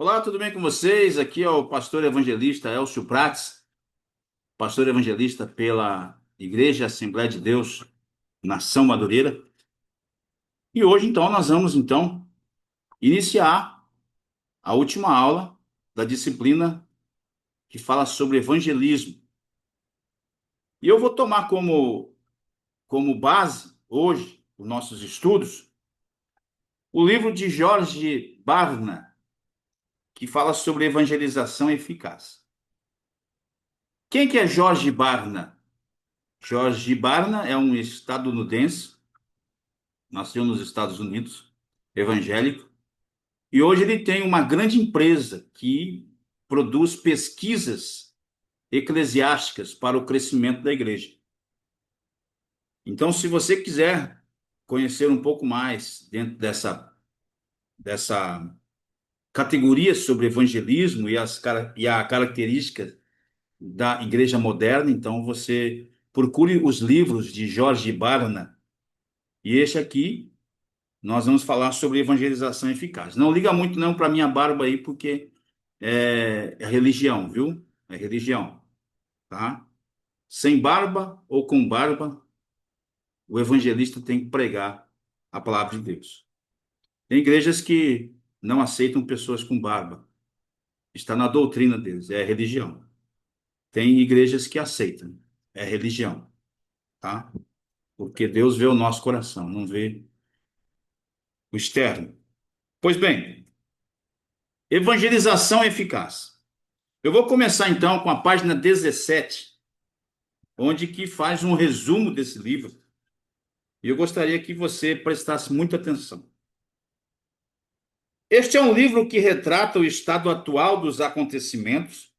Olá, tudo bem com vocês? Aqui é o pastor evangelista Elcio Prates, pastor evangelista pela Igreja Assembleia de Deus, Nação Madureira. E hoje, então, nós vamos, iniciar a última aula da disciplina que fala sobre evangelismo. E eu vou tomar como base, hoje, os nossos estudos, o livro de Jorge Barna, que fala sobre evangelização eficaz. Quem que é Jorge Barna? Jorge Barna é um estadunidense, nasceu nos Estados Unidos, evangélico, e hoje ele tem uma grande empresa que produz pesquisas eclesiásticas para o crescimento da igreja. Então, se você quiser conhecer um pouco mais dentro dessa categoria sobre evangelismo e a característica da igreja moderna, então você procure os livros de Jorge Barna, e este aqui nós vamos falar sobre evangelização eficaz. Não liga muito não para minha barba aí, porque é religião, viu? É religião, tá? Sem barba ou com barba, o evangelista tem que pregar a palavra de Deus. Tem igrejas que não aceitam pessoas com barba. Está na doutrina deles, é religião. Tem igrejas que aceitam, é religião, tá? Porque Deus vê o nosso coração, não vê o externo. Pois bem, evangelização eficaz. Eu vou começar então com a página 17, onde que faz um resumo desse livro. E eu gostaria que você prestasse muita atenção. Este é um livro que retrata o estado atual dos acontecimentos,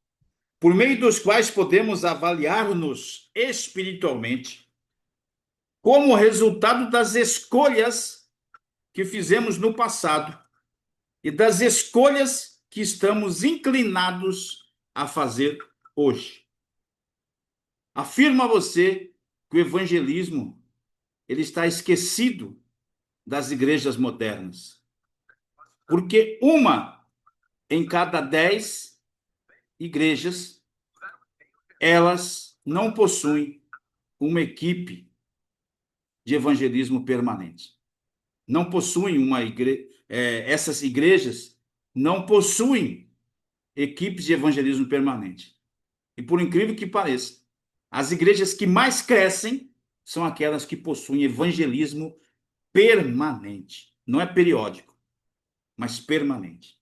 por meio dos quais podemos avaliar-nos espiritualmente, como resultado das escolhas que fizemos no passado e das escolhas que estamos inclinados a fazer hoje. Afirma você que o evangelismo ele está esquecido das igrejas modernas, porque uma em cada 10 igrejas elas não possuem uma equipe de evangelismo permanente. Não possuem essas igrejas não possuem equipes de evangelismo permanente. E por incrível que pareça, as igrejas que mais crescem são aquelas que possuem evangelismo permanente. Não é periódico, mas permanente.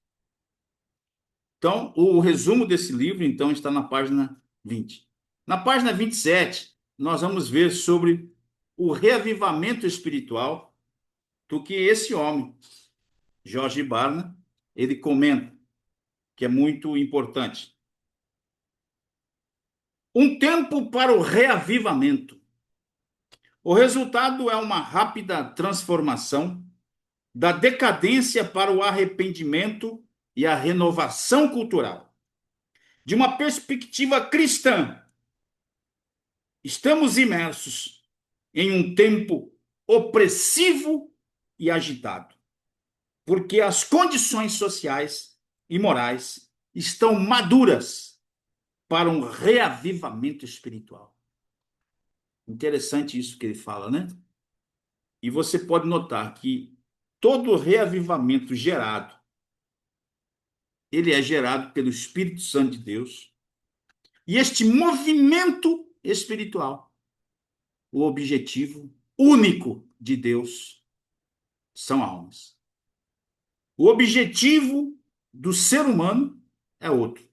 Então, o resumo desse livro, então, está na página 20. Na página 27, nós vamos ver sobre o reavivamento espiritual do que esse homem, Jorge Barna, ele comenta, que é muito importante. Um tempo para o reavivamento. O resultado é uma rápida transformação da decadência para o arrependimento e a renovação cultural. De uma perspectiva cristã, estamos imersos em um tempo opressivo e agitado, porque as condições sociais e morais estão maduras para um reavivamento espiritual. Interessante isso que ele fala, né? E você pode notar que todo reavivamento gerado, ele é gerado pelo Espírito Santo de Deus. E este movimento espiritual, o objetivo único de Deus são almas. O objetivo do ser humano é outro.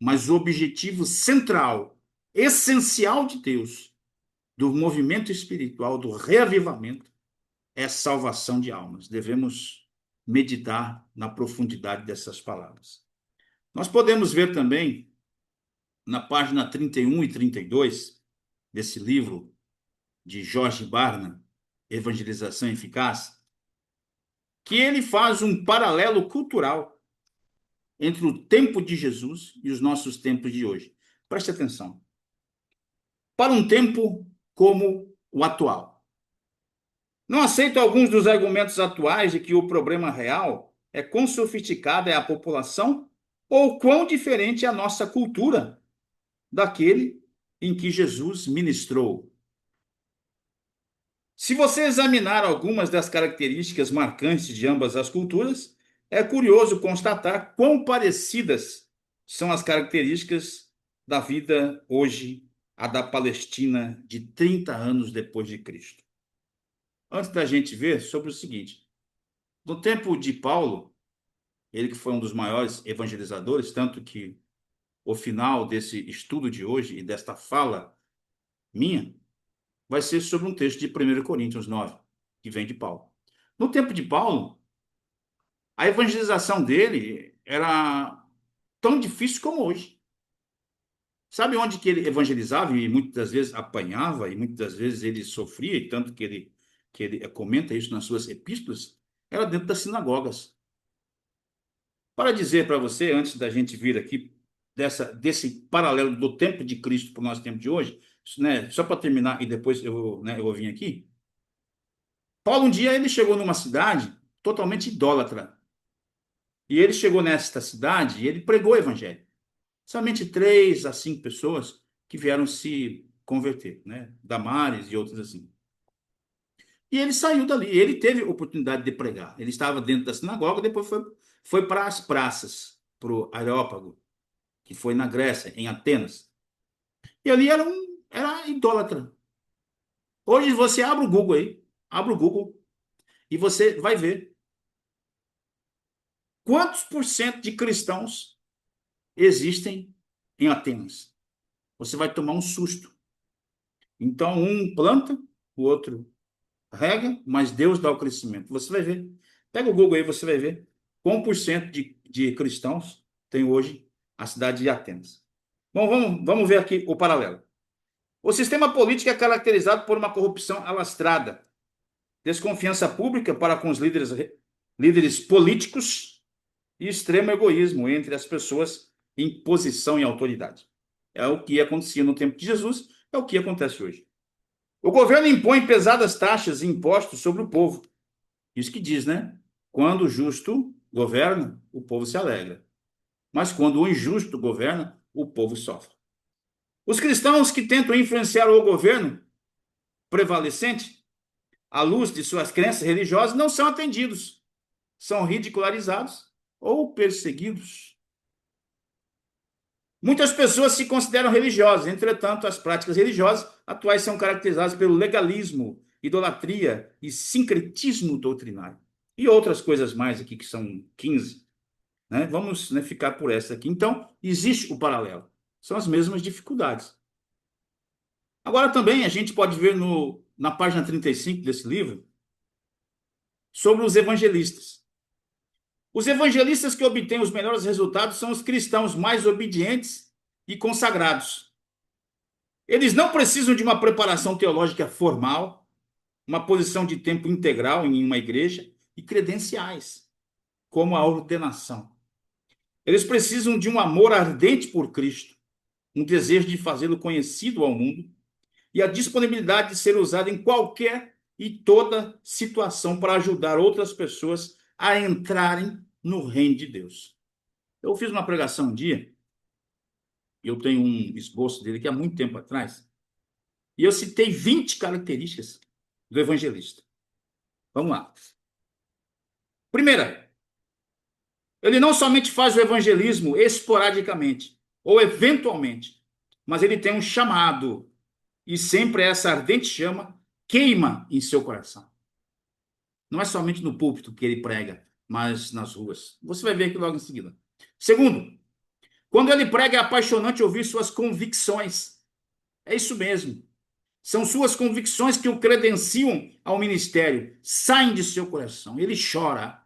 Mas o objetivo central, essencial de Deus, do movimento espiritual, do reavivamento, é a salvação de almas. Devemos meditar na profundidade dessas palavras. Nós podemos ver também, na página 31 e 32 desse livro de Jorge Barna, Evangelização Eficaz, que ele faz um paralelo cultural entre o tempo de Jesus e os nossos tempos de hoje. Preste atenção. Para um tempo como o atual. Não aceito alguns dos argumentos atuais de que o problema real quão sofisticada é a população ou quão diferente é a nossa cultura daquele em que Jesus ministrou. Se você examinar algumas das características marcantes de ambas as culturas, é curioso constatar quão parecidas são as características da vida hoje, a da Palestina de 30 anos depois de Cristo. Antes da gente ver sobre o seguinte, no tempo de Paulo, ele que foi um dos maiores evangelizadores, tanto que o final desse estudo de hoje e desta fala minha vai ser sobre um texto de 1 Coríntios 9, que vem de Paulo. No tempo de Paulo, a evangelização dele era tão difícil como hoje. Sabe onde que ele evangelizava e muitas das vezes apanhava e muitas das vezes ele sofria, e tanto que ele comenta isso nas suas epístolas? Era dentro das sinagogas. Para dizer para você, antes da gente vir aqui desse paralelo do tempo de Cristo para o nosso tempo de hoje, né, só para terminar e depois eu vou vir aqui. Paulo, um dia, ele chegou numa cidade totalmente idólatra. E ele chegou nesta cidade e ele pregou o evangelho. Somente 3 a 5 pessoas que vieram se converter, né? Damares e outras assim. E ele saiu dali. Ele teve oportunidade de pregar. Ele estava dentro da sinagoga, depois foi para as praças, para o Areópago, que foi na Grécia, em Atenas. E ali era idólatra. Hoje você abre o Google aí, abre o Google e você vai ver quantos por cento de cristãos existem em Atenas. Você vai tomar um susto. Então, um planta, o outro rega, mas Deus dá o crescimento. Você vai ver. Pega o Google aí, você vai ver qual por cento de cristãos tem hoje a cidade de Atenas. Bom, vamos ver aqui o paralelo. O sistema político é caracterizado por uma corrupção alastrada, desconfiança pública para com os líderes políticos e extremo egoísmo entre as pessoas em posição e autoridade. É o que acontecia no tempo de Jesus, é o que acontece hoje. O governo impõe pesadas taxas e impostos sobre o povo. Isso que diz, né? Quando o justo governa, o povo se alegra. Mas quando o injusto governa, o povo sofre. Os cristãos que tentam influenciar o governo prevalecente, à luz de suas crenças religiosas, não são atendidos, são ridicularizados ou perseguidos. Muitas pessoas se consideram religiosas, entretanto, as práticas religiosas atuais são caracterizadas pelo legalismo, idolatria e sincretismo doutrinário. E outras coisas mais aqui, que são 15. Né? Vamos, né, ficar por essa aqui. Então, existe o paralelo. São as mesmas dificuldades. Agora, também, a gente pode ver na página 35 desse livro sobre os evangelistas. Os evangelistas que obtêm os melhores resultados são os cristãos mais obedientes e consagrados. Eles não precisam de uma preparação teológica formal, uma posição de tempo integral em uma igreja e credenciais, como a ordenação. Eles precisam de um amor ardente por Cristo, um desejo de fazê-lo conhecido ao mundo e a disponibilidade de ser usado em qualquer e toda situação para ajudar outras pessoas a entrarem no reino de Deus. Eu fiz uma pregação um dia, eu tenho um esboço dele que há muito tempo atrás, e eu citei 20 características do evangelista. Vamos lá. Primeira, ele não somente faz o evangelismo esporadicamente ou eventualmente, mas ele tem um chamado, e sempre essa ardente chama queima em seu coração. Não é somente no púlpito que ele prega, mas nas ruas. Você vai ver aqui logo em seguida. Segundo, quando ele prega, é apaixonante ouvir suas convicções. É isso mesmo. São suas convicções que o credenciam ao ministério, saem de seu coração. Ele chora,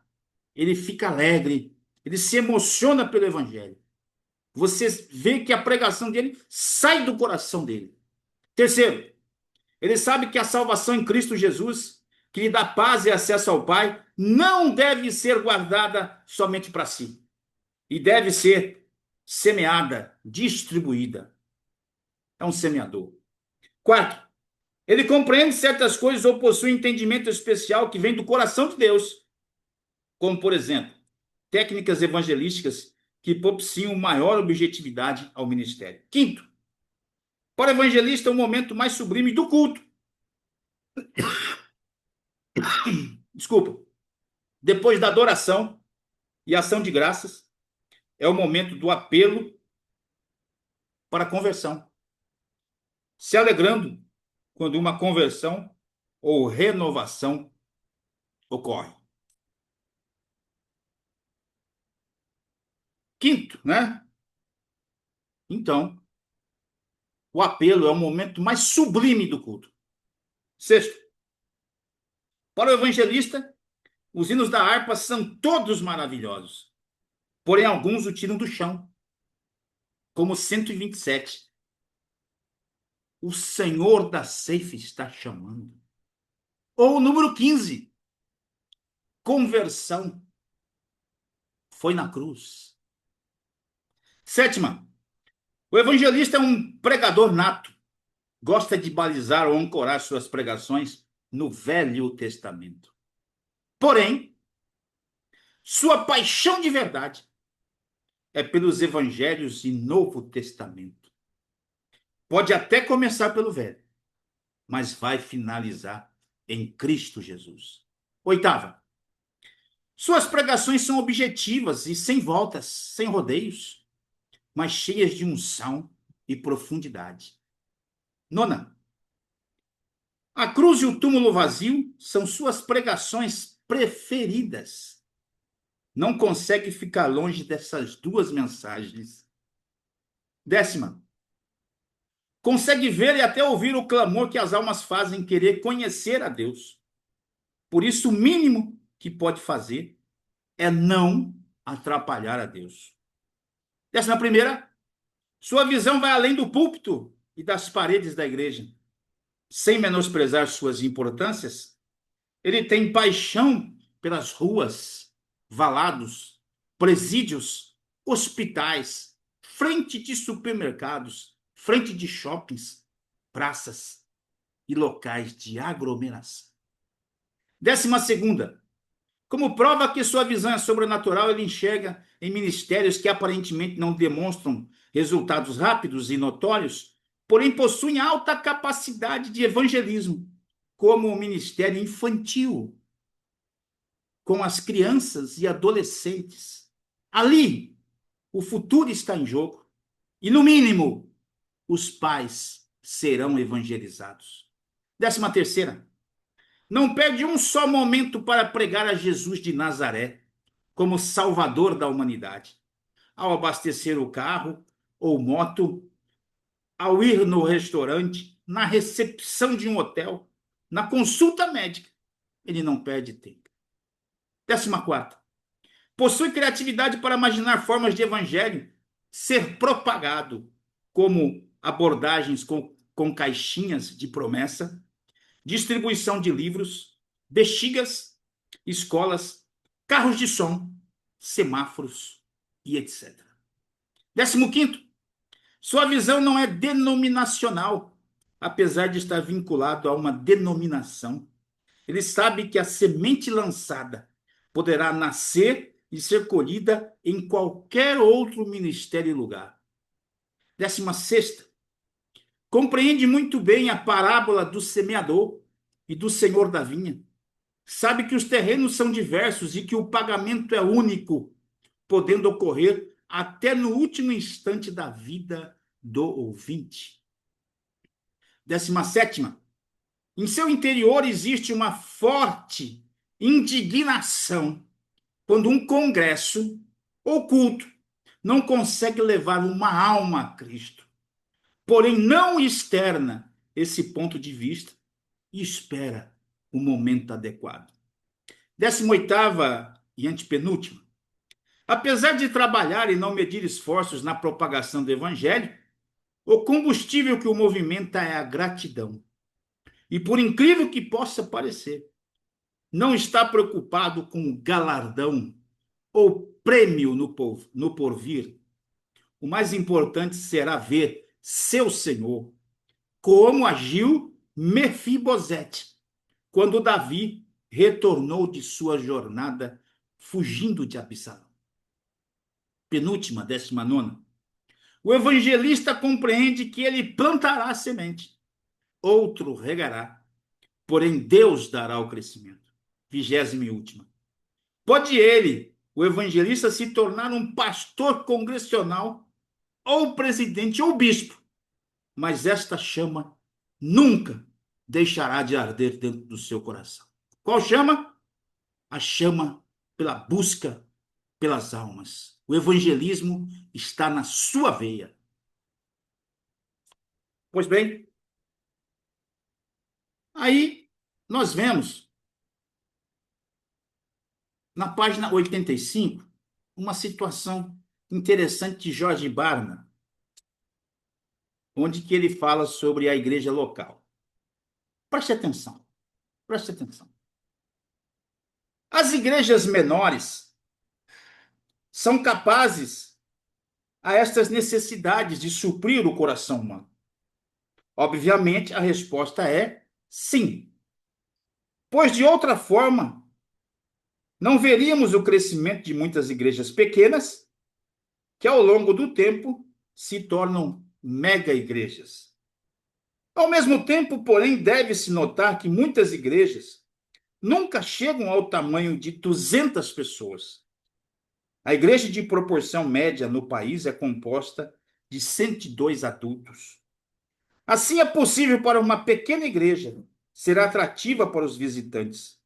ele fica alegre, ele se emociona pelo evangelho. Você vê que a pregação dele sai do coração dele. Terceiro, ele sabe que a salvação em Cristo Jesus, que lhe dá paz e acesso ao Pai, não deve ser guardada somente para si. E deve ser semeada, distribuída. É um semeador. Quarto, ele compreende certas coisas ou possui um entendimento especial que vem do coração de Deus. Como, por exemplo, técnicas evangelísticas que propiciam maior objetividade ao ministério. Quinto, para o evangelista, é o momento mais sublime do culto. Desculpa. Depois da adoração e ação de graças, é o momento do apelo para a conversão, se alegrando quando uma conversão ou renovação ocorre. Quinto, né? Então, o apelo é o momento mais sublime do culto. Sexto, para o evangelista, os hinos da harpa são todos maravilhosos, porém alguns o tiram do chão, como 127. O Senhor da ceifa está chamando. Ou o número 15, conversão foi na cruz. Sétima, o evangelista é um pregador nato, gosta de balizar ou ancorar suas pregações no Velho Testamento. Porém, sua paixão de verdade é pelos evangelhos e Novo Testamento. Pode até começar pelo Velho, mas vai finalizar em Cristo Jesus. Oitava, suas pregações são objetivas e sem voltas, sem rodeios, mas cheias de unção e profundidade. Nona, a cruz e o túmulo vazio são suas pregações preferidas. Não consegue ficar longe dessas duas mensagens. Décima, consegue ver e até ouvir o clamor que as almas fazem querer conhecer a Deus. Por isso, o mínimo que pode fazer é não atrapalhar a Deus. 11ª, sua visão vai além do púlpito e das paredes da igreja. Sem menosprezar suas importâncias, ele tem paixão pelas ruas, valados, presídios, hospitais, frente de supermercados, frente de shoppings, praças e locais de aglomeração. 12ª, como prova que sua visão é sobrenatural, ele enxerga em ministérios que aparentemente não demonstram resultados rápidos e notórios, porém possuem alta capacidade de evangelismo, como o ministério infantil, com as crianças e adolescentes. Ali, o futuro está em jogo. E, no mínimo, os pais serão evangelizados. 13ª, não perde um só momento para pregar a Jesus de Nazaré como Salvador da humanidade. Ao abastecer o carro ou moto, ao ir no restaurante, na recepção de um hotel, na consulta médica, ele não perde tempo. 14ª, possui criatividade para imaginar formas de evangelho ser propagado, como abordagens com caixinhas de promessa, distribuição de livros, bexigas, escolas, carros de som, semáforos e etc. 15º, sua visão não é denominacional, apesar de estar vinculado a uma denominação. Ele sabe que a semente lançada poderá nascer e ser colhida em qualquer outro ministério e lugar. 16ª, compreende muito bem a parábola do semeador e do senhor da vinha. Sabe que os terrenos são diversos e que o pagamento é único, podendo ocorrer até no último instante da vida do ouvinte. 17ª, em seu interior existe uma forte indignação quando um congresso ou culto não consegue levar uma alma a Cristo, porém não externa esse ponto de vista e espera o momento adequado. 18ª e antepenúltima, apesar de trabalhar e não medir esforços na propagação do evangelho, o combustível que o movimenta é a gratidão. E por incrível que possa parecer, não está preocupado com o galardão ou prêmio no porvir. O mais importante será ver seu Senhor, como agiu Mefibosete, quando Davi retornou de sua jornada fugindo de Absalão. penúltima, 19ª. O evangelista compreende que ele plantará a semente, outro regará, porém Deus dará o crescimento. 20ª. Pode ele, o evangelista, se tornar um pastor congressional, ou presidente, ou bispo, mas esta chama nunca deixará de arder dentro do seu coração. Qual chama? A chama pela busca pelas almas. O evangelismo está na sua veia. Pois bem, aí nós vemos na página 85 uma situação interessante de George Barna, onde que ele fala sobre a igreja local. Preste atenção, preste atenção. As igrejas menores são capazes a estas necessidades de suprir o coração humano. Obviamente, a resposta é sim. Pois, de outra forma, não veríamos o crescimento de muitas igrejas pequenas que, ao longo do tempo, se tornam mega-igrejas. Ao mesmo tempo, porém, deve-se notar que muitas igrejas nunca chegam ao tamanho de 200 pessoas. A igreja de proporção média no país é composta de 102 adultos. Assim, é possível para uma pequena igreja ser atrativa para os visitantes.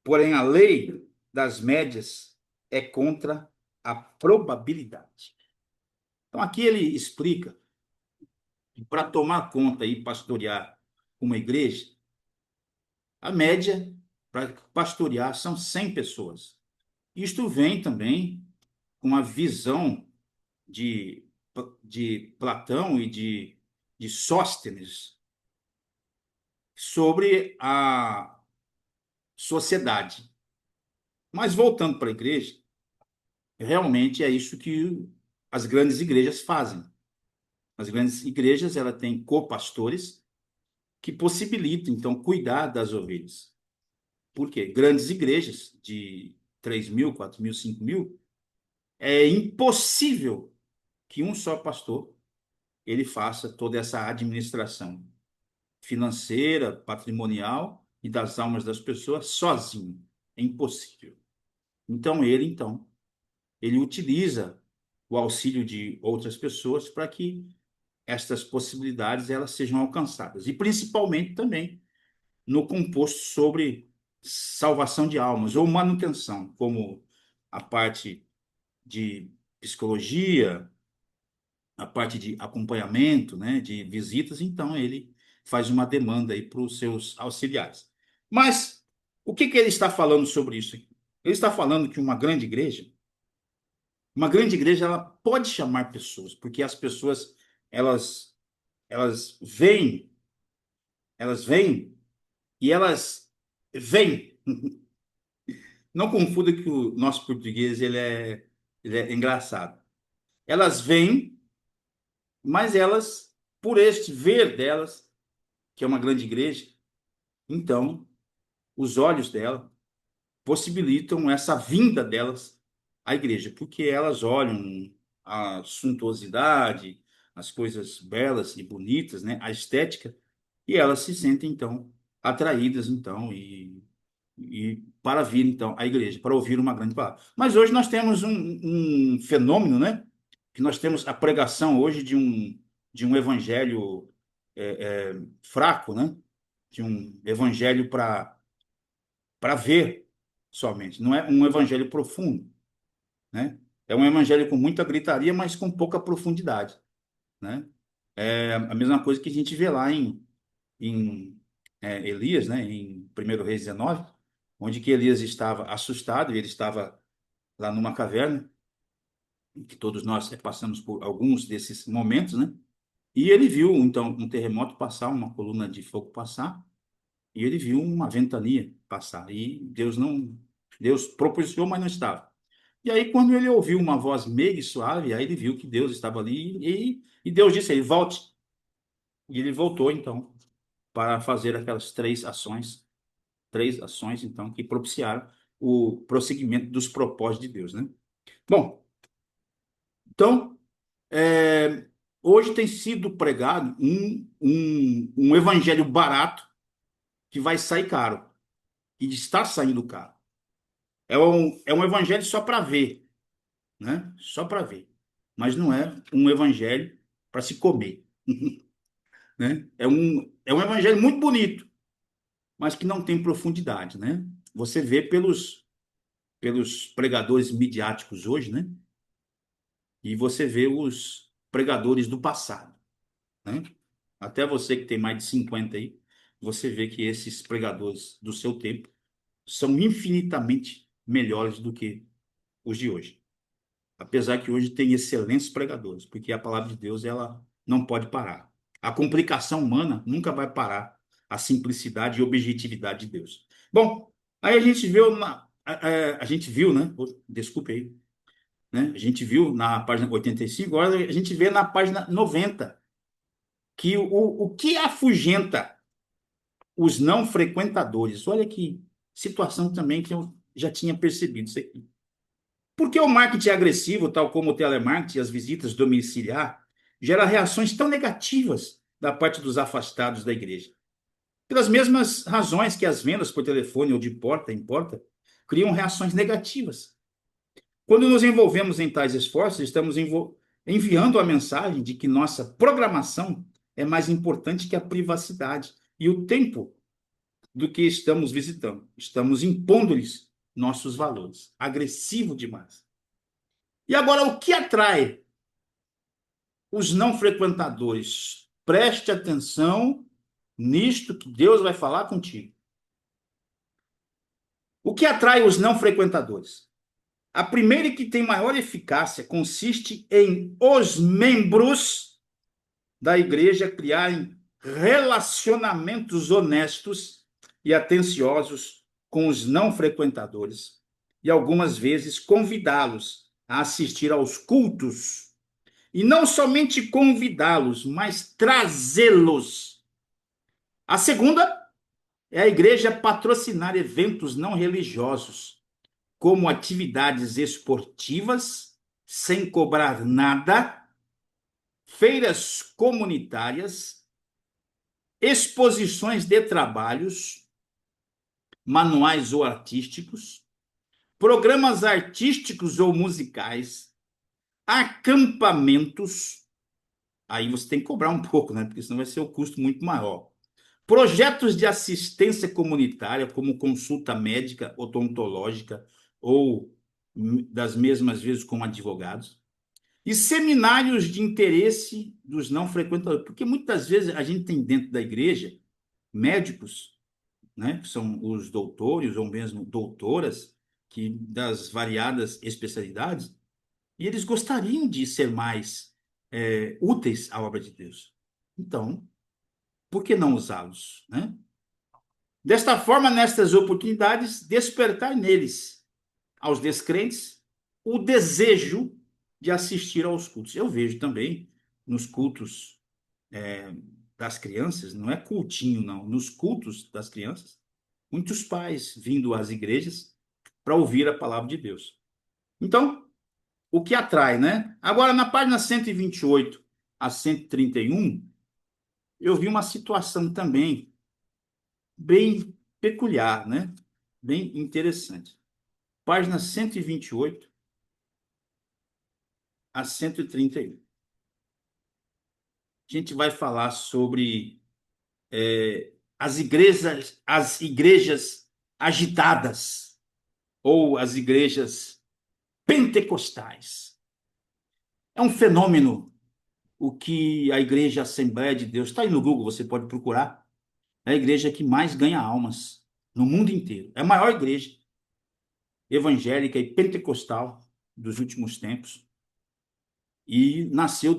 Porém, a lei das médias é contra a probabilidade. Então, aqui ele explica que para tomar conta e pastorear uma igreja, a média para pastorear são 100 pessoas. Isto vem também com a visão de Platão e de Sóstenes sobre a sociedade. Mas voltando para a igreja, realmente é isso que as grandes igrejas fazem. As grandes igrejas, ela têm copastores que possibilitam, então, cuidar das ovelhas. Por quê? Grandes igrejas de 3.000, 4.000, 5.000, é impossível que um só pastor ele faça toda essa administração financeira, patrimonial e das almas das pessoas sozinho. É impossível. Ele utiliza o auxílio de outras pessoas para que estas possibilidades elas sejam alcançadas. E principalmente também no composto sobre salvação de almas ou manutenção, como a parte de psicologia, a parte de acompanhamento, né, de visitas, então ele faz uma demanda aí para os seus auxiliares. Mas o que que ele está falando sobre isso aqui? Ele está falando que uma grande igreja, ela pode chamar pessoas, porque as pessoas elas elas vêm, elas vêm e elas vêm. Não confunda que o nosso português ele é engraçado. Elas vêm, mas elas, por este ver delas, que é uma grande igreja, então os olhos dela possibilitam essa vinda delas à igreja, porque elas olham a suntuosidade, as coisas belas e bonitas, né, a estética, e elas se sentem então atraídas então e para vir então à igreja, para ouvir uma grande palavra. Mas hoje nós temos um fenômeno, né, que nós temos a pregação hoje de um evangelho fraco, né, de um evangelho para ver somente. Não é um evangelho profundo, né? É um evangelho com muita gritaria, mas com pouca profundidade, né? É a mesma coisa que a gente vê lá em Elias, né? Em 1 Reis 19, onde que Elias estava assustado, e ele estava lá numa caverna, que todos nós passamos por alguns desses momentos, né? E ele viu, então, um terremoto passar, uma coluna de fogo passar, e ele viu uma ventania passar. E Deus propiciou, mas não estava. E aí, quando ele ouviu uma voz meiga e suave, aí ele viu que Deus estava ali e Deus disse a ele, volte. E ele voltou, então, para fazer aquelas três ações, então, que propiciaram o prosseguimento dos propósitos de Deus, né? Bom, Então, é, hoje tem sido pregado um evangelho barato que vai sair caro e está saindo caro. É um evangelho só para ver, né? Só para ver. Mas não é um evangelho para se comer, né? É um evangelho muito bonito, mas que não tem profundidade, né? Você vê pelos pregadores midiáticos hoje, né? E você vê os pregadores do passado, né? Até você que tem mais de 50 aí, você vê que esses pregadores do seu tempo são infinitamente melhores do que os de hoje. Apesar que hoje tem excelentes pregadores, porque a palavra de Deus ela não pode parar. A complicação humana nunca vai parar a simplicidade e objetividade de Deus. Bom, aí a gente viu, né? Desculpe aí, né? A gente viu na página 85, agora a gente vê na página 90 que o que afugenta os não frequentadores. Olha que situação também que eu já tinha percebido isso aqui. Porque o marketing agressivo, tal como o telemarketing e as visitas domiciliar, gera reações tão negativas da parte dos afastados da igreja. Pelas mesmas razões que as vendas por telefone ou de porta em porta criam reações negativas. Quando nos envolvemos em tais esforços, estamos enviando a mensagem de que nossa programação é mais importante que a privacidade e o tempo do que estamos visitando. Estamos impondo-lhes nossos valores. Agressivo demais. E agora, o que atrai os não frequentadores? Preste atenção nisto que Deus vai falar contigo. O que atrai os não frequentadores? A primeira e que tem maior eficácia consiste em os membros da igreja criarem relacionamentos honestos e atenciosos com os não frequentadores e algumas vezes convidá-los a assistir aos cultos e não somente convidá-los, mas trazê-los. A segunda é a igreja patrocinar eventos não religiosos, como atividades esportivas, sem cobrar nada, feiras comunitárias, exposições de trabalhos, manuais ou artísticos, programas artísticos ou musicais, acampamentos. Aí você tem que cobrar um pouco, né? Porque senão vai ser o custo muito maior. Projetos de assistência comunitária, como consulta médica, odontológica ou das mesmas vezes com advogados. E seminários de interesse dos não frequentadores. Porque muitas vezes a gente tem dentro da igreja médicos, né, que são os doutores ou mesmo doutoras, que das variadas especialidades, e eles gostariam de ser mais úteis à obra de Deus. Então, por que não usá-los, né? Desta forma, nestas oportunidades, despertar neles, aos descrentes, o desejo de assistir aos cultos. Eu vejo também nos cultos das crianças, não é cultinho, não, nos cultos das crianças, muitos pais vindo às igrejas para ouvir a palavra de Deus. Então, o que atrai, né? Agora, na página 128 a 131, eu vi uma situação também bem peculiar, né? Bem interessante. Página 128 a 131. A gente vai falar sobre as igrejas agitadas ou as igrejas pentecostais. É um fenômeno o que a Igreja Assembleia de Deus, está aí no Google, você pode procurar, é a igreja que mais ganha almas no mundo inteiro. É a maior igreja evangélica e pentecostal dos últimos tempos e nasceu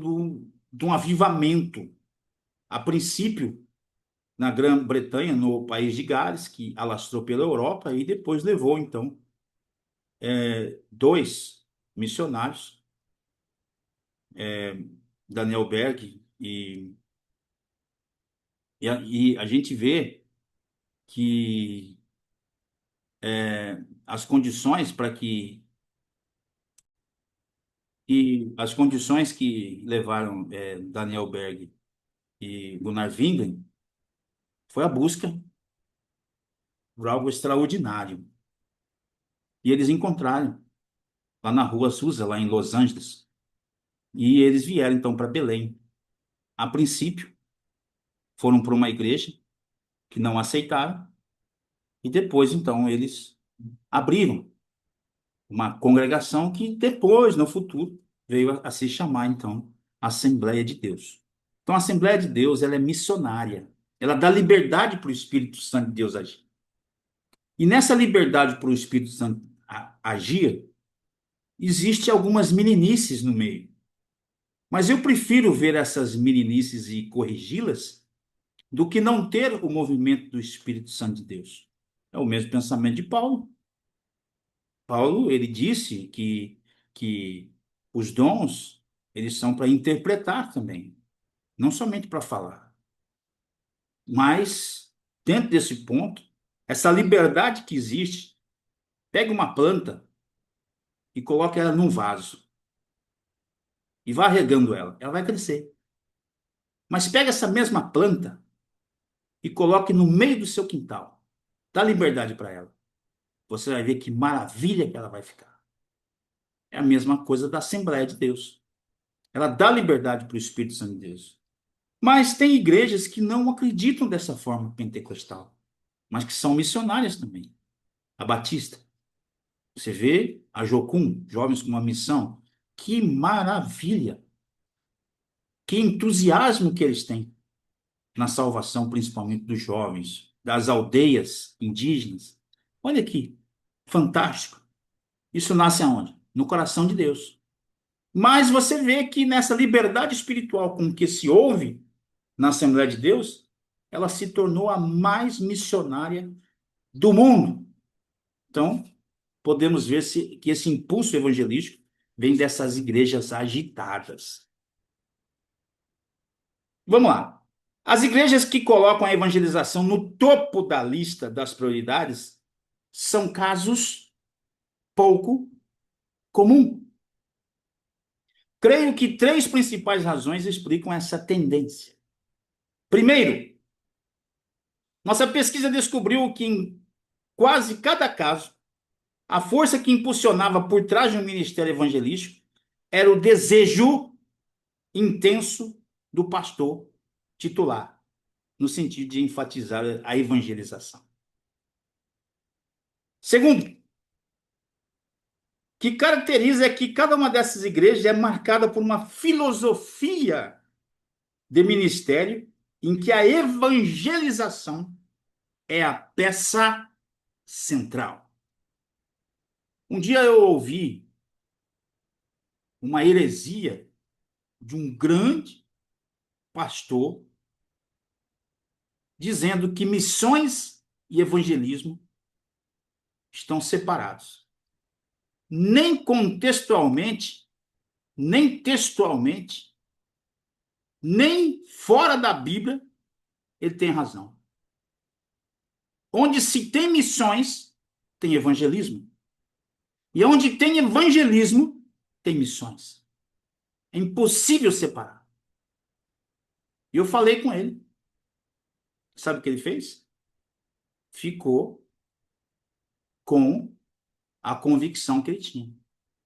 de um avivamento. A princípio, na Grã-Bretanha, no país de Gales, que alastrou pela Europa e depois levou, então, dois missionários, Daniel Berg e a gente vê que as condições para que E as condições que levaram Daniel Berg e Gunnar Wingren foi a busca por algo extraordinário. E eles encontraram lá na rua Azusa, lá em Los Angeles. E eles vieram então para Belém. A princípio, foram para uma igreja que não aceitaram, e depois então eles abriram uma congregação que depois, no futuro, veio a se chamar então Assembleia de Deus. Então a Assembleia de Deus, ela é missionária. Ela dá liberdade para o Espírito Santo de Deus agir. E nessa liberdade para o Espírito Santo agir, existe algumas meninices no meio. Mas eu prefiro ver essas meninices e corrigi-las do que não ter o movimento do Espírito Santo de Deus. É o mesmo pensamento de Paulo. Paulo, ele disse que os dons, eles são para interpretar também, não somente para falar. Mas, dentro desse ponto, essa liberdade que existe, pega uma planta e coloca ela num vaso e vá regando ela, ela vai crescer. Mas pega essa mesma planta e coloque no meio do seu quintal. Dá liberdade para ela. Você vai ver que maravilha que ela vai ficar. É a mesma coisa da Assembleia de Deus. Ela dá liberdade para o Espírito Santo de Deus. Mas tem igrejas que não acreditam dessa forma pentecostal, mas que são missionárias também. A Batista. Você vê a Jocum, Jovens com uma Missão. Que maravilha! Que entusiasmo que eles têm na salvação, principalmente dos jovens, das aldeias indígenas. Olha aqui, fantástico. Isso nasce aonde? No coração de Deus. Mas você vê que nessa liberdade espiritual com que se ouve na Assembleia de Deus, ela se tornou a mais missionária do mundo. Então, podemos ver que esse impulso evangelístico vem dessas igrejas agitadas. Vamos lá. As igrejas que colocam a evangelização no topo da lista das prioridades são casos pouco comuns. Creio que três principais razões explicam essa tendência. Primeiro, nossa pesquisa descobriu que em quase cada caso, a força que impulsionava por trás de um ministério evangelístico era o desejo intenso do pastor titular, no sentido de enfatizar a evangelização. Segundo, que caracteriza é que cada uma dessas igrejas é marcada por uma filosofia de ministério em que a evangelização é a peça central. Um dia eu ouvi uma heresia de um grande pastor dizendo que missões e evangelismo estão separados. Nem contextualmente, nem textualmente, nem fora da Bíblia, ele tem razão. Onde se tem missões, tem evangelismo. E onde tem evangelismo, tem missões. É impossível separar. E eu falei com ele. Sabe o que ele fez? Ficou com a convicção que ele tinha.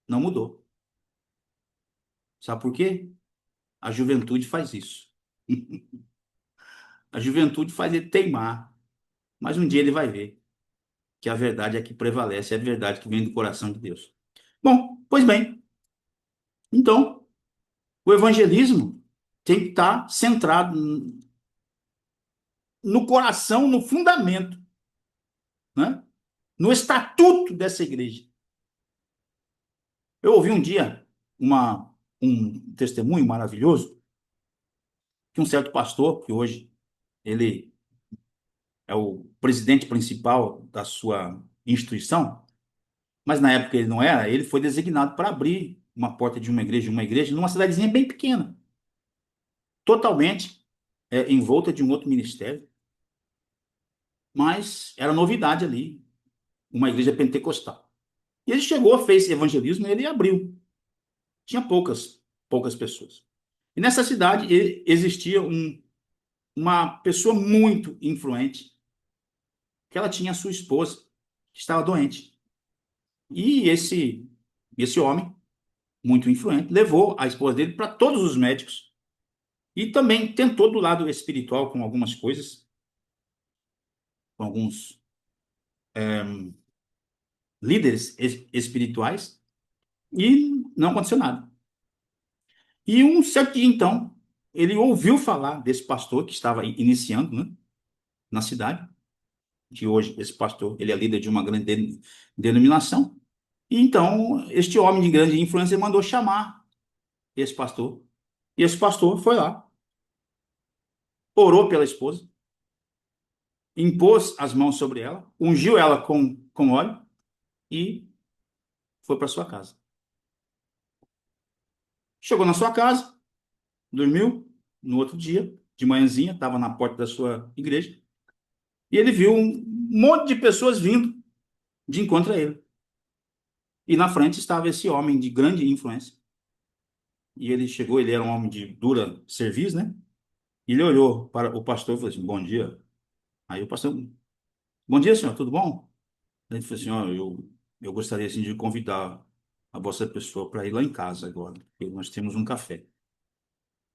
Não mudou. Sabe por quê? A juventude faz isso. A juventude faz ele teimar. Mas um dia ele vai ver que a verdade é que prevalece, é a verdade que vem do coração de Deus. Bom, pois bem. Então, o evangelismo tem que estar centrado no coração, no fundamento, né? No estatuto dessa igreja. Eu ouvi um dia um testemunho maravilhoso que um certo pastor, que hoje ele é o presidente principal da sua instituição, mas na época ele não era, ele foi designado para abrir uma porta de uma igreja numa cidadezinha bem pequena, totalmente envolta de um outro ministério, mas era novidade ali, uma igreja pentecostal. E ele chegou, fez evangelismo e ele abriu. tinha poucas pessoas. E nessa cidade existia uma pessoa muito influente, que ela tinha sua esposa, que estava doente. E esse homem, muito influente, levou a esposa dele para todos os médicos e também tentou do lado espiritual com algumas coisas, com alguns líderes espirituais, e não aconteceu nada. E um certo dia, então, ele ouviu falar desse pastor que estava iniciando, né, na cidade, que hoje esse pastor ele é líder de uma grande denominação. E então, este homem de grande influência mandou chamar esse pastor. E esse pastor foi lá, orou pela esposa, impôs as mãos sobre ela, ungiu ela com óleo e foi para sua casa. Chegou na sua casa, dormiu. No outro dia, de manhãzinha, estava na porta da sua igreja e ele viu um monte de pessoas vindo de encontro a ele. E na frente estava esse homem de grande influência. E ele chegou, ele era um homem de dura serviço, né? E ele olhou para o pastor e falou assim: Bom dia. Aí o pastor: Bom dia, senhor, tudo bom? Ele falou assim: Ó, eu gostaria assim, de convidar a vossa pessoa para ir lá em casa agora, porque nós temos um café.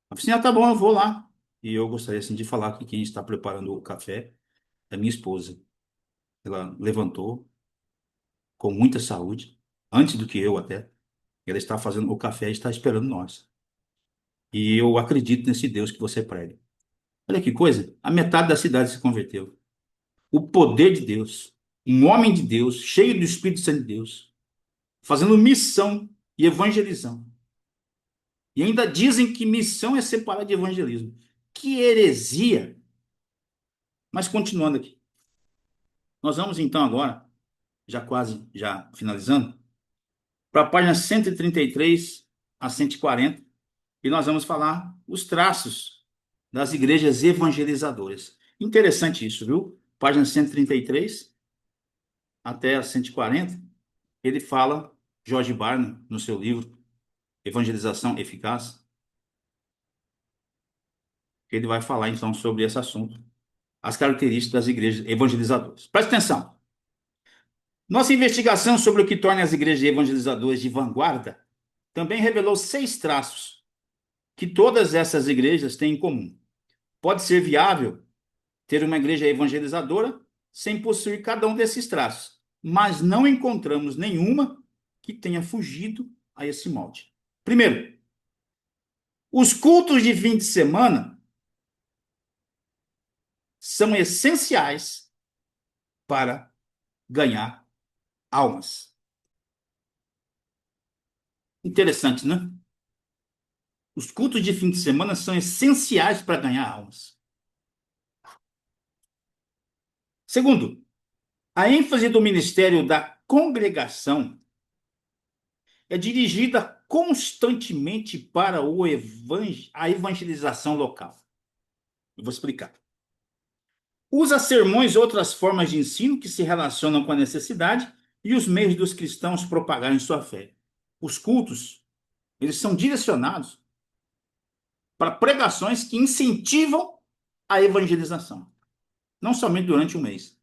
Eu falei assim: Ah, tá bom, eu vou lá. E eu gostaria assim, de falar que quem está preparando o café é minha esposa. Ela levantou com muita saúde, antes do que eu até. Ela está fazendo o café e está esperando nós. E eu acredito nesse Deus que você prega. Olha que coisa, a metade da cidade se converteu. O poder de Deus, um homem de Deus, cheio do Espírito Santo de Deus, fazendo missão e evangelização. E ainda dizem que missão é separada de evangelismo. Que heresia! Mas continuando aqui. Nós vamos então agora, já quase já finalizando, para a página 133 a 140, e nós vamos falar os traços das igrejas evangelizadoras. Interessante isso, viu? Página 133 até a 140, ele fala, George Barna, no seu livro Evangelização Eficaz, ele vai falar então sobre esse assunto, as características das igrejas evangelizadoras. Preste atenção. Nossa investigação sobre o que torna as igrejas evangelizadoras de vanguarda também revelou 6 traços que todas essas igrejas têm em comum. Pode ser viável ter uma igreja evangelizadora sem possuir cada um desses traços, mas não encontramos nenhuma que tenha fugido a esse molde. Primeiro, os cultos de fim de semana são essenciais para ganhar almas. Interessante, né? Os cultos de fim de semana são essenciais para ganhar almas. Segundo, a ênfase do ministério da congregação é dirigida constantemente para a evangelização local. Eu vou explicar. Usa sermões e outras formas de ensino que se relacionam com a necessidade e os meios dos cristãos propagarem sua fé. Os cultos, eles são direcionados para pregações que incentivam a evangelização. Não somente durante um mês,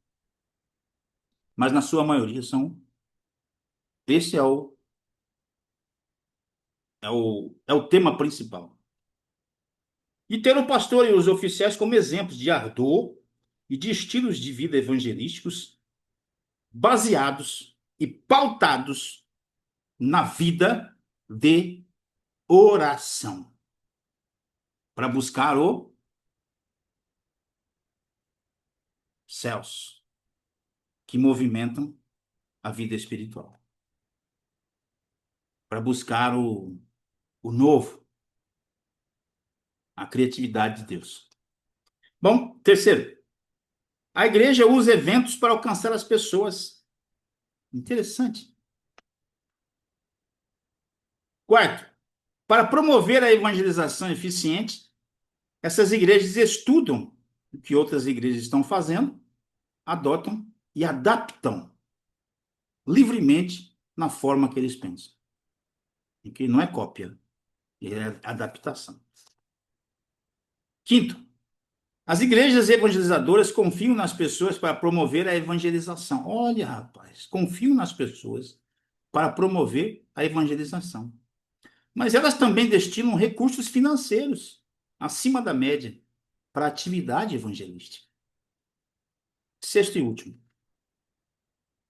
mas na sua maioria são. Esse é o tema principal. E ter o pastor e os oficiais como exemplos de ardor e de estilos de vida evangelísticos baseados e pautados na vida de oração, para buscar o céus, que movimentam a vida espiritual, para buscar o novo, a criatividade de Deus. Bom, terceiro, a igreja usa eventos para alcançar as pessoas. Interessante. Quarto, para promover a evangelização eficiente, essas igrejas estudam o que outras igrejas estão fazendo, adotam e adaptam livremente na forma que eles pensam. Que não é cópia, é adaptação. Quinto, as igrejas evangelizadoras confiam nas pessoas para promover a evangelização. Olha, rapaz, confiam nas pessoas para promover a evangelização. Mas elas também destinam recursos financeiros acima da média para a atividade evangelística. Sexto e último.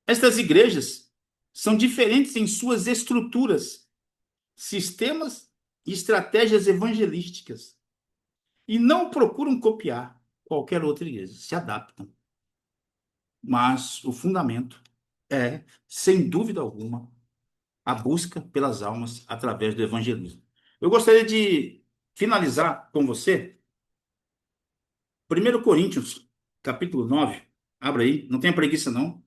Estas igrejas são diferentes em suas estruturas, sistemas e estratégias evangelísticas e não procuram copiar qualquer outra igreja, se adaptam. Mas o fundamento é, sem dúvida alguma, a busca pelas almas através do evangelismo. Eu gostaria de finalizar com você 1 Coríntios, capítulo 9. Abra aí, não tenha preguiça não.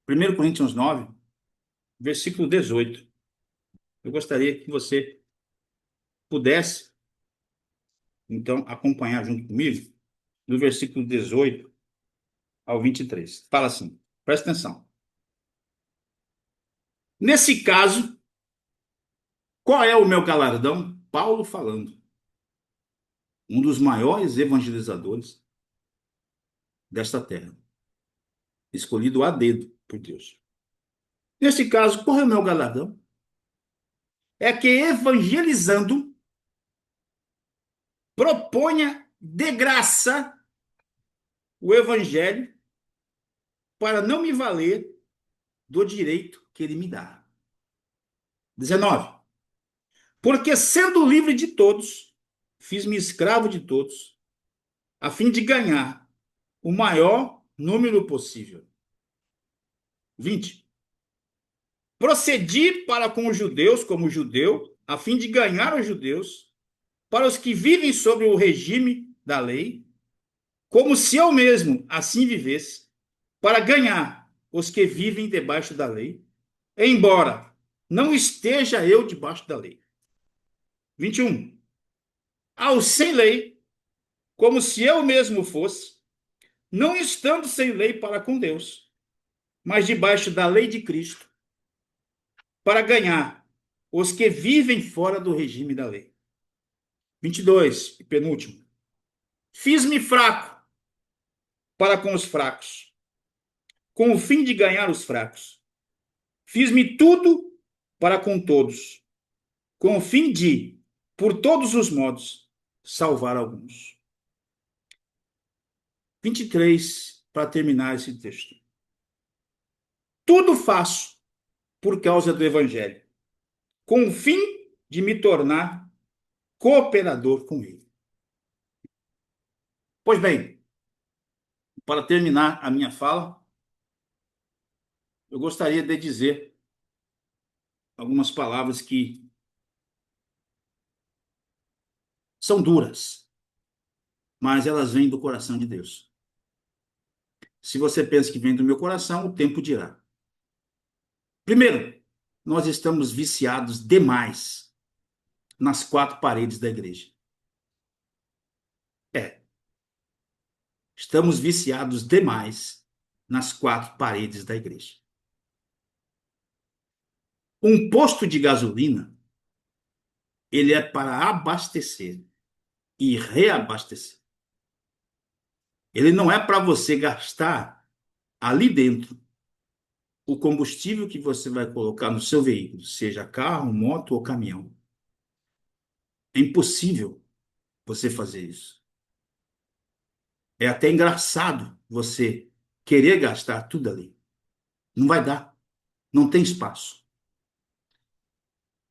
1 Coríntios 9, versículo 18. Eu gostaria que você pudesse, então, acompanhar junto comigo, do versículo 18 ao 23. Fala assim, presta atenção. Nesse caso, qual é o meu galardão? Paulo falando, um dos maiores evangelizadores desta terra, escolhido a dedo por Deus. Nesse caso, qual é o meu galardão? É que evangelizando, proponha de graça o evangelho para não me valer do direito que ele me dá. 19. Porque sendo livre de todos, fiz-me escravo de todos, a fim de ganhar o maior número possível. 20. Procedi para com os judeus como judeu, a fim de ganhar os judeus, para os que vivem sobre o regime da lei, como se eu mesmo assim vivesse, para ganhar os que vivem debaixo da lei, embora não esteja eu debaixo da lei. 21. Aos sem lei, como se eu mesmo fosse, não estando sem lei para com Deus, mas debaixo da lei de Cristo, para ganhar os que vivem fora do regime da lei. 22, e penúltimo. Fiz-me fraco para com os fracos, com o fim de ganhar os fracos. Fiz-me tudo para com todos, com o fim de, por todos os modos, salvar alguns. 23, para terminar esse texto. Tudo faço por causa do Evangelho, com o fim de me tornar cooperador com ele. Pois bem, para terminar a minha fala, eu gostaria de dizer algumas palavras que são duras, mas elas vêm do coração de Deus. Se você pensa que vem do meu coração, o tempo dirá. Primeiro, nós estamos viciados demais nas quatro paredes da igreja. Estamos viciados demais nas quatro paredes da igreja. Um posto de gasolina, ele é para abastecer e reabastecer. Ele não é para você gastar ali dentro o combustível que você vai colocar no seu veículo, seja carro, moto ou caminhão. É impossível você fazer isso. É até engraçado você querer gastar tudo ali. Não vai dar. Não tem espaço.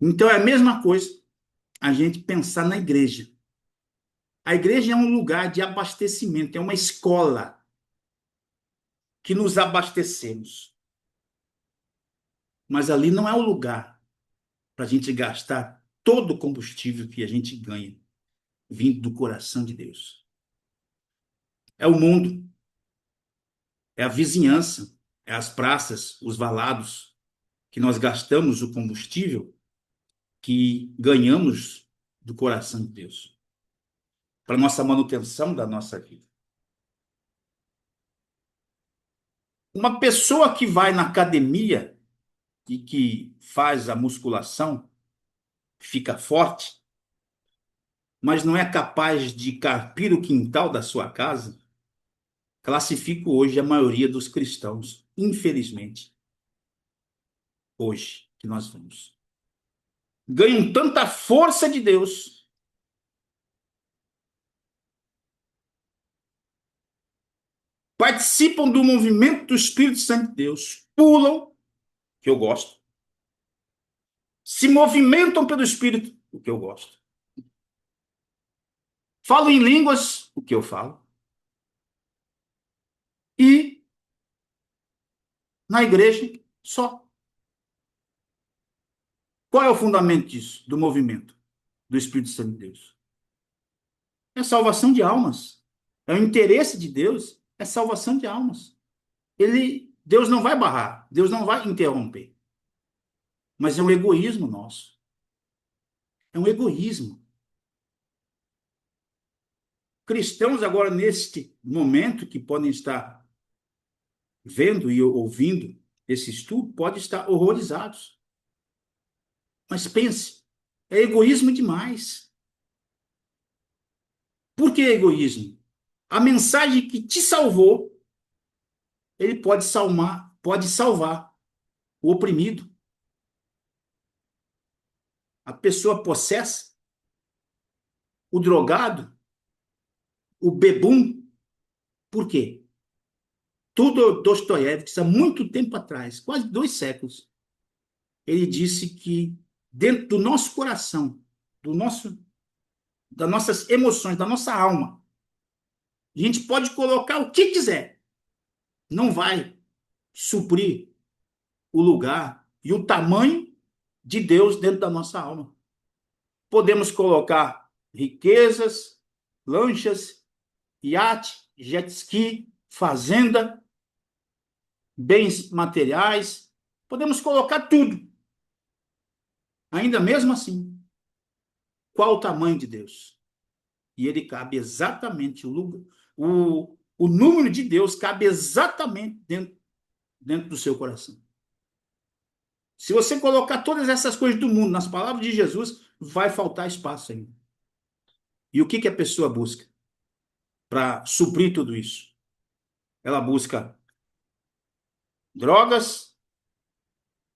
Então é a mesma coisa a gente pensar na igreja. A igreja é um lugar de abastecimento, é uma escola que nos abastecemos. Mas ali não é o lugar para a gente gastar todo o combustível que a gente ganha vindo do coração de Deus. É o mundo, é a vizinhança, é as praças, os valados, que nós gastamos o combustível que ganhamos do coração de Deus, para nossa manutenção da nossa vida. Uma pessoa que vai na academia e que faz a musculação, fica forte, mas não é capaz de carpir o quintal da sua casa, classifico hoje a maioria dos cristãos, infelizmente, hoje que nós vemos. Ganham tanta força de Deus, participam do movimento do Espírito Santo de Deus, pulam, que eu gosto, se movimentam pelo Espírito, o que eu gosto. Falam em línguas, o que eu falo. E na igreja, só. Qual é o fundamento disso, do movimento do Espírito Santo de Deus? É a salvação de almas. É o interesse de Deus, é salvação de almas. Deus não vai barrar, Deus não vai interromper. Mas é um egoísmo nosso. É um egoísmo. Cristãos agora, neste momento, que podem estar vendo e ouvindo esse estudo, podem estar horrorizados. Mas pense, é egoísmo demais. Por que egoísmo? A mensagem que te salvou, ele pode salvar o oprimido, a pessoa possessa, o drogado, o bebum. Por quê? Tudo Dostoiévski, há muito tempo atrás, quase 2 séculos, ele disse que dentro do nosso coração, das nossas emoções, da nossa alma, a gente pode colocar o que quiser, não vai suprir o lugar e o tamanho de Deus dentro da nossa alma. Podemos colocar riquezas, lanchas, iate, jet ski, fazenda, bens materiais, podemos colocar tudo. Ainda mesmo assim, qual o tamanho de Deus? E ele cabe exatamente o número de Deus cabe exatamente dentro do seu coração. Se você colocar todas essas coisas do mundo nas palavras de Jesus, vai faltar espaço ainda. E o que a pessoa busca para suprir tudo isso? Ela busca drogas,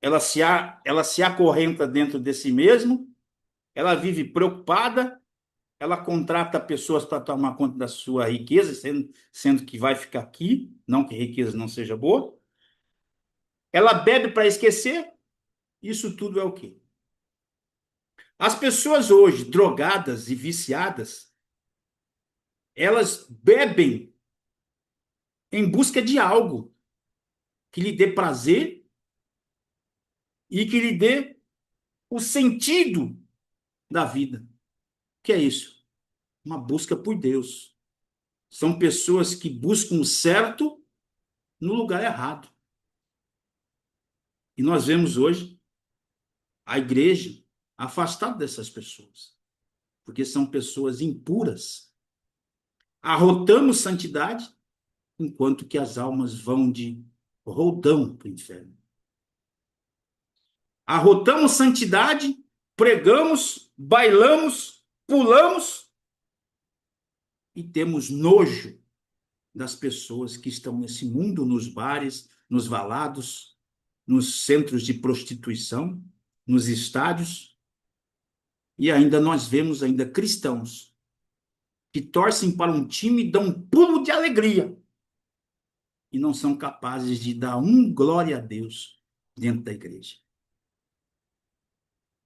ela se acorrenta dentro de si mesmo, ela vive preocupada, ela contrata pessoas para tomar conta da sua riqueza, sendo que vai ficar aqui, não que riqueza não seja boa. Ela bebe para esquecer, isso tudo é o quê? As pessoas hoje, drogadas e viciadas, elas bebem em busca de algo que lhe dê prazer e que lhe dê o sentido da vida. O que é isso? Uma busca por Deus. São pessoas que buscam o certo no lugar errado. E nós vemos hoje a igreja afastada dessas pessoas, porque são pessoas impuras. Arrotamos santidade, enquanto que as almas vão de roldão para o inferno. Arrotamos santidade, pregamos, bailamos, pulamos e temos nojo das pessoas que estão nesse mundo, nos bares, nos valados, nos centros de prostituição, nos estádios. E ainda nós vemos ainda cristãos que torcem para um time e dão um pulo de alegria e não são capazes de dar glória a Deus dentro da igreja.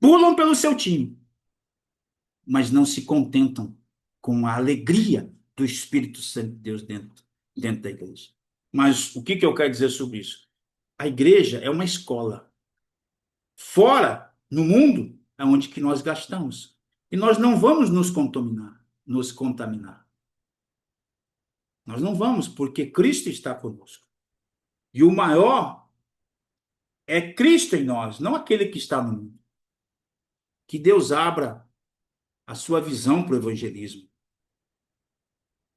Pulam pelo seu time, mas não se contentam com a alegria do Espírito Santo de Deus dentro da igreja. Mas o que eu quero dizer sobre isso? A igreja é uma escola. Fora, no mundo, é onde que nós gastamos. E nós não vamos nos contaminar. Nós não vamos, porque Cristo está conosco. E o maior é Cristo em nós, não aquele que está no mundo. Que Deus abra a sua visão para o evangelismo.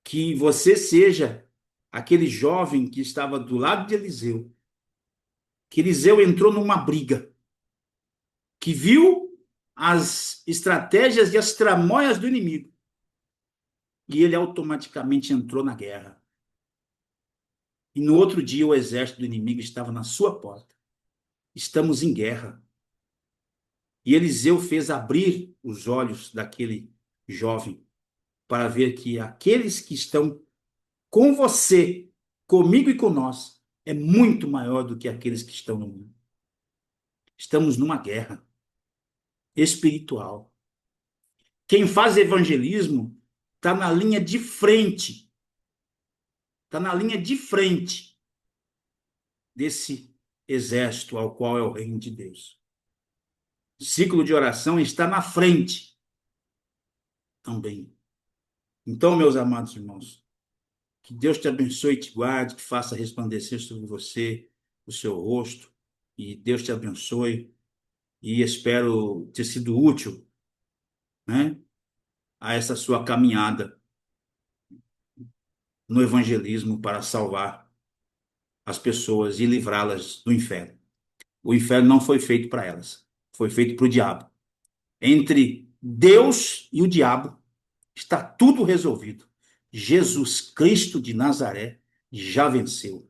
Que você seja aquele jovem que estava do lado de Eliseu. Que Eliseu entrou numa briga. Que viu as estratégias e as tramóias do inimigo. E ele automaticamente entrou na guerra. E no outro dia o exército do inimigo estava na sua porta. Estamos em guerra. E Eliseu fez abrir os olhos daquele jovem para ver que aqueles que estão com você, comigo e com nós, é muito maior do que aqueles que estão no mundo. Estamos numa guerra espiritual. Quem faz evangelismo está na linha de frente. Está na linha de frente desse exército ao qual é o reino de Deus. O ciclo de oração está na frente também. Então, meus amados irmãos, que Deus te abençoe e te guarde, que faça resplandecer sobre você o seu rosto, e Deus te abençoe, e espero ter sido útil, né, a essa sua caminhada no evangelismo para salvar as pessoas e livrá-las do inferno. O inferno não foi feito para elas, foi feito para o diabo. Entre Deus e o diabo está tudo resolvido. Jesus Cristo de Nazaré já venceu.